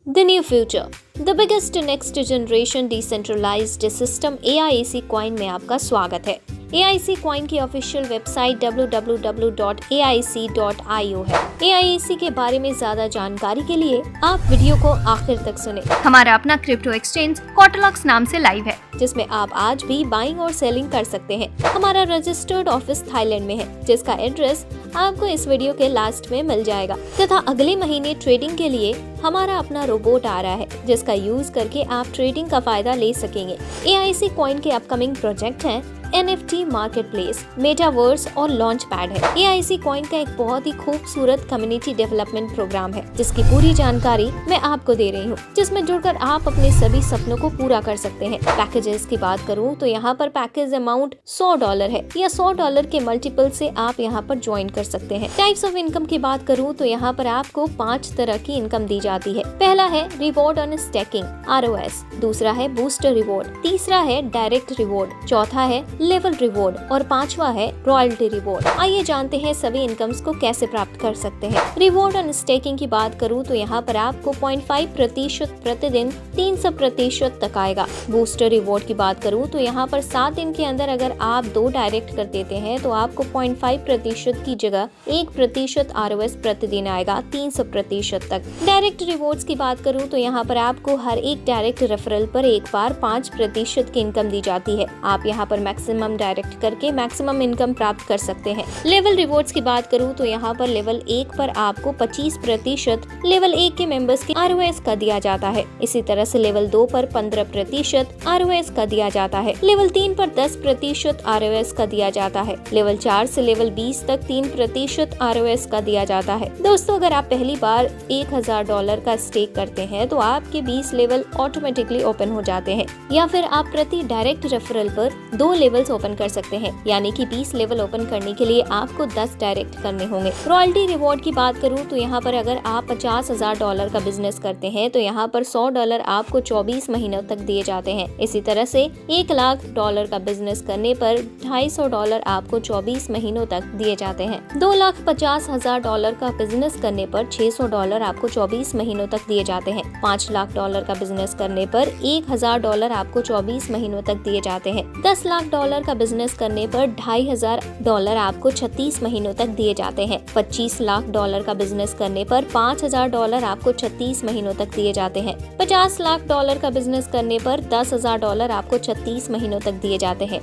The near future, the biggest next generation decentralized system AIEC Coin में आपका स्वागत है। AIEC Coin की ऑफिशियल वेबसाइट www.aiec.io है। AIEC के बारे में ज्यादा जानकारी के लिए आप वीडियो को आखिर तक सुने। हमारा अपना क्रिप्टो एक्सचेंज क्वार्टरलॉक्स नाम से लाइव है, जिसमें आप आज भी बाइंग और सेलिंग कर सकते हैं। हमारा रजिस्टर्ड ऑफिस थाईलैंड में है, जिसका एड्रेस आपको इस वीडियो के लास्ट में मिल जाएगा। तथा अगले महीने ट्रेडिंग के लिए हमारा अपना रोबोट आ रहा है, जिसका यूज करके आप ट्रेडिंग का फायदा ले सकेंगे। AIEC कॉइन के अपकमिंग प्रोजेक्ट हैं NFT मार्केटप्लेस, मेटावर्स और लॉन्च पैड है। AIEC कॉइन का एक बहुत ही खूबसूरत कम्युनिटी डेवलपमेंट प्रोग्राम है, जिसकी पूरी जानकारी मैं आपको दे रही हूँ, जिसमें जुड़कर आप अपने सभी सपनों को पूरा कर सकते हैं। पैकेजेस की बात करूँ तो यहाँ पर पैकेज अमाउंट $100 है, या $100 के मल्टीपल से आप यहाँ पर ज्वाइन कर सकते हैं। टाइप्स ऑफ इनकम की बात करूँ तो यहाँ पर आपको 5 तरह की इनकम दी जाती है। पहला है रिवॉर्ड ऑन स्टैकिंग ROS, दूसरा है बूस्टर रिवॉर्ड, तीसरा है डायरेक्ट रिवॉर्ड, चौथा है लेवल रिवॉर्ड और पांचवा है रॉयल्टी रिवॉर्ड। आइए जानते हैं सभी इनकम्स को कैसे प्राप्त कर सकते हैं। रिवॉर्ड ऑन स्टेकिंग की बात करूं तो यहाँ पर आपको 0.5% प्रतिदिन 300% तक आएगा। बूस्टर रिवॉर्ड की बात करूं तो यहाँ पर 7 दिन के अंदर अगर आप 2 डायरेक्ट कर देते हैं तो आपको 0.5% की जगह 1% ROS प्रतिदिन आएगा 300% तक। डायरेक्ट रिवॉर्ड्स की बात करूं तो यहाँ पर आपको हर एक डायरेक्ट रेफरल पर एक बार 5% की इनकम दी जाती है। आप यहाँ पर मैक्सिमम डायरेक्ट करके मैक्सिमम इनकम प्राप्त कर सकते हैं। लेवल रिवॉर्ड्स की बात करूं तो यहाँ पर लेवल 1 पर आपको 25% लेवल 1 के मेंबर्स की ROS का दिया जाता है। इसी तरह से लेवल 2 पर 15% ROS का दिया जाता है। लेवल 3 पर 10% ROS का दिया जाता है। लेवल 4 से लेवल 20 तक 3% ROS का दिया जाता है। दोस्तों, अगर आप पहली बार $1000 का स्टेक करते हैं तो आपके 20 लेवल ऑटोमेटिकली ओपन हो जाते हैं, या फिर आप प्रति डायरेक्ट रेफरल पर 2 लेवल्स ओपन कर सकते हैं, यानी कि 20 लेवल ओपन करने के लिए आपको 10 डायरेक्ट करने होंगे। रॉयल्टी रिवॉर्ड की बात करूं तो यहाँ पर अगर आप $50,000 का बिजनेस करते हैं तो यहाँ पर $100 आपको 24 महीनों तक दिए जाते हैं। इसी तरह से $1,00,000 का बिजनेस करने पर $250 आपको 24 महीनों तक दिए जाते हैं। $2,50,000 का बिजनेस करने पर $600 आपको 24 महीनों तक दिए जाते हैं। $5,00,000 का बिजनेस करने पर $1,000 आपको 24 महीनों तक दिए जाते हैं। $10,00,000 का बिजनेस करने पर $2,500 आपको 36 महीनों तक दिए जाते हैं। $25,00,000 का बिजनेस करने पर $5,000 आपको 36 महीनों तक दिए जाते हैं। $50,00,000 का बिजनेस करने पर $10,000 आपको 36 महीनों तक दिए जाते हैं।